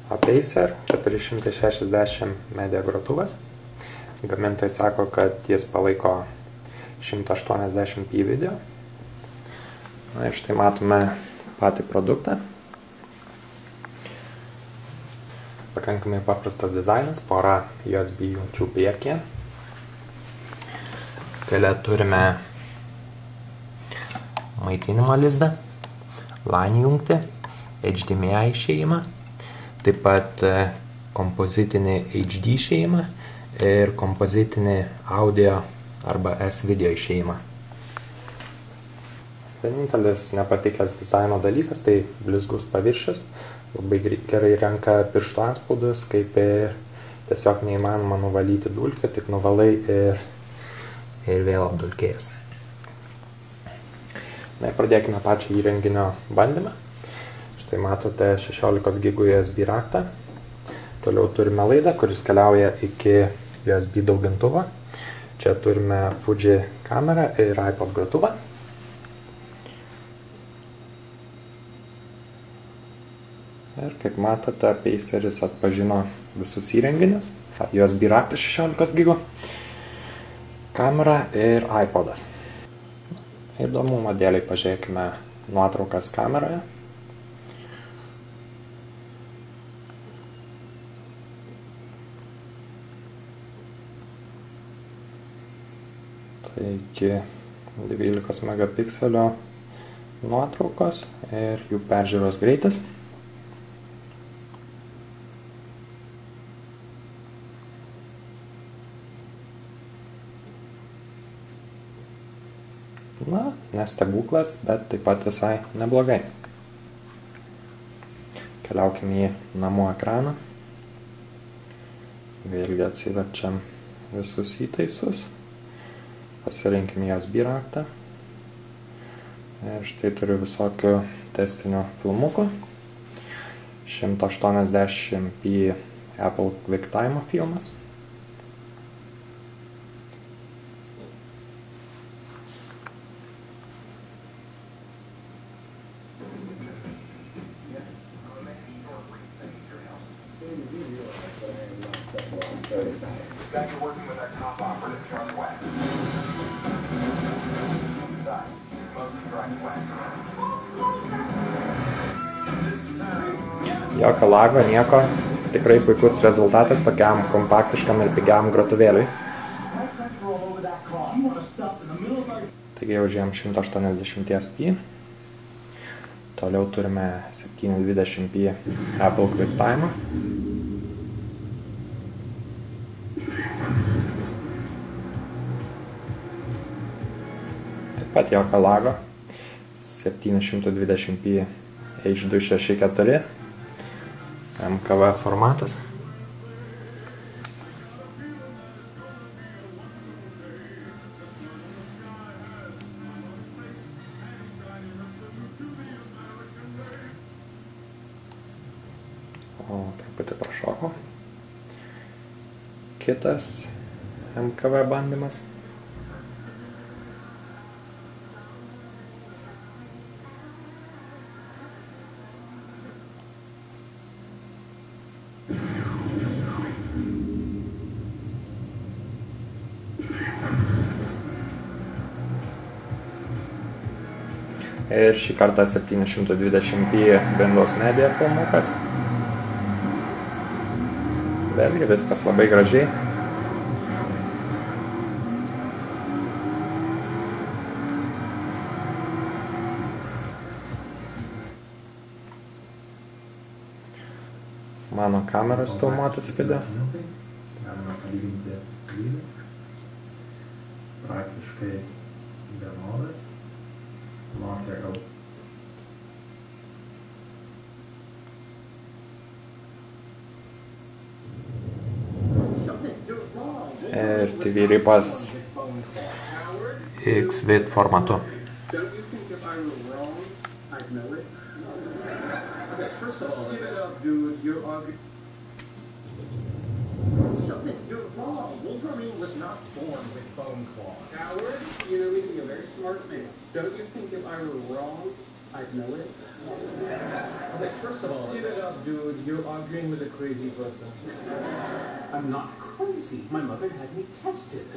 Acer 460 media grotuvas. Gamintojai sako, kad jis palaiko 180p video. Na ir štai matome patį produktą. Pakankamai paprastas dizainas, pora USB jungčių priekyje. Gale turime maitinimo lizdą, LAN jungtį, HDMI išėjimą, taip pat kompozitinį HD išėjimą ir kompozitinį audio arba S-video išėjimą. Vienintelis nepatikęs dizaino dalykas tai blizgus paviršius, labai gerai renka pirštų antspaudus, kaip ir tiesiog neįmanoma nuvalyti dulkių, tik nuvalai ir vėl apdulkėjęs. Na ir pradėkime pačią įrenginio bandymą. Štai matote 16 GB USB raktą. Toliau turime laidą, kuris keliauja iki USB daugintuvo. Čia turime Fuji kamerą ir iPod grotuvą. Ir kaip matote, Aceris atpažino visus įrenginius. USB raktas 16 GB, kamera ir iPodas. Įdomumo dėliai pažiūrėkime nuotraukas kameroje. Tai iki 12 megapikselio nuotraukos ir jų peržiūros greitis. Na, nestebuklas, bet taip pat visai neblogai. Keliaukime į namų ekraną. Vėlgi atsiverčiam visus įtaisus. Pasirinkime USB raktą. Ir štai turiu visokių testinių filmukų. 180p Apple QuickTime filmas. Jokio lago, nieko, tikrai puikus rezultatas tokiam kompaktiškam ir pigiam grotuvėliui. Taigi jau žiūrėjom 180p. Toliau turime 720p Apple QuickTime. Taip pat jokio lago. 720p H264. MKV formatas. O, truputį prašokau. Kitas MKV bandymas. Ir šį kartą 720p Windows Media filmukas. Vėlgi viskas labai gražiai. Mano kameros filmuotas video. Galima palyginti lygį. Praktiškai vienodas. Nokia gal. Ir TV ripas XVID formatu. Wolverine was not born with bone claws. Howard, you know me to be a very smart man. Don't you think if I were wrong, I'd know it. Okay, first of all, give it up, dude. You're arguing with a crazy person. I'm not crazy. My mother had me tested.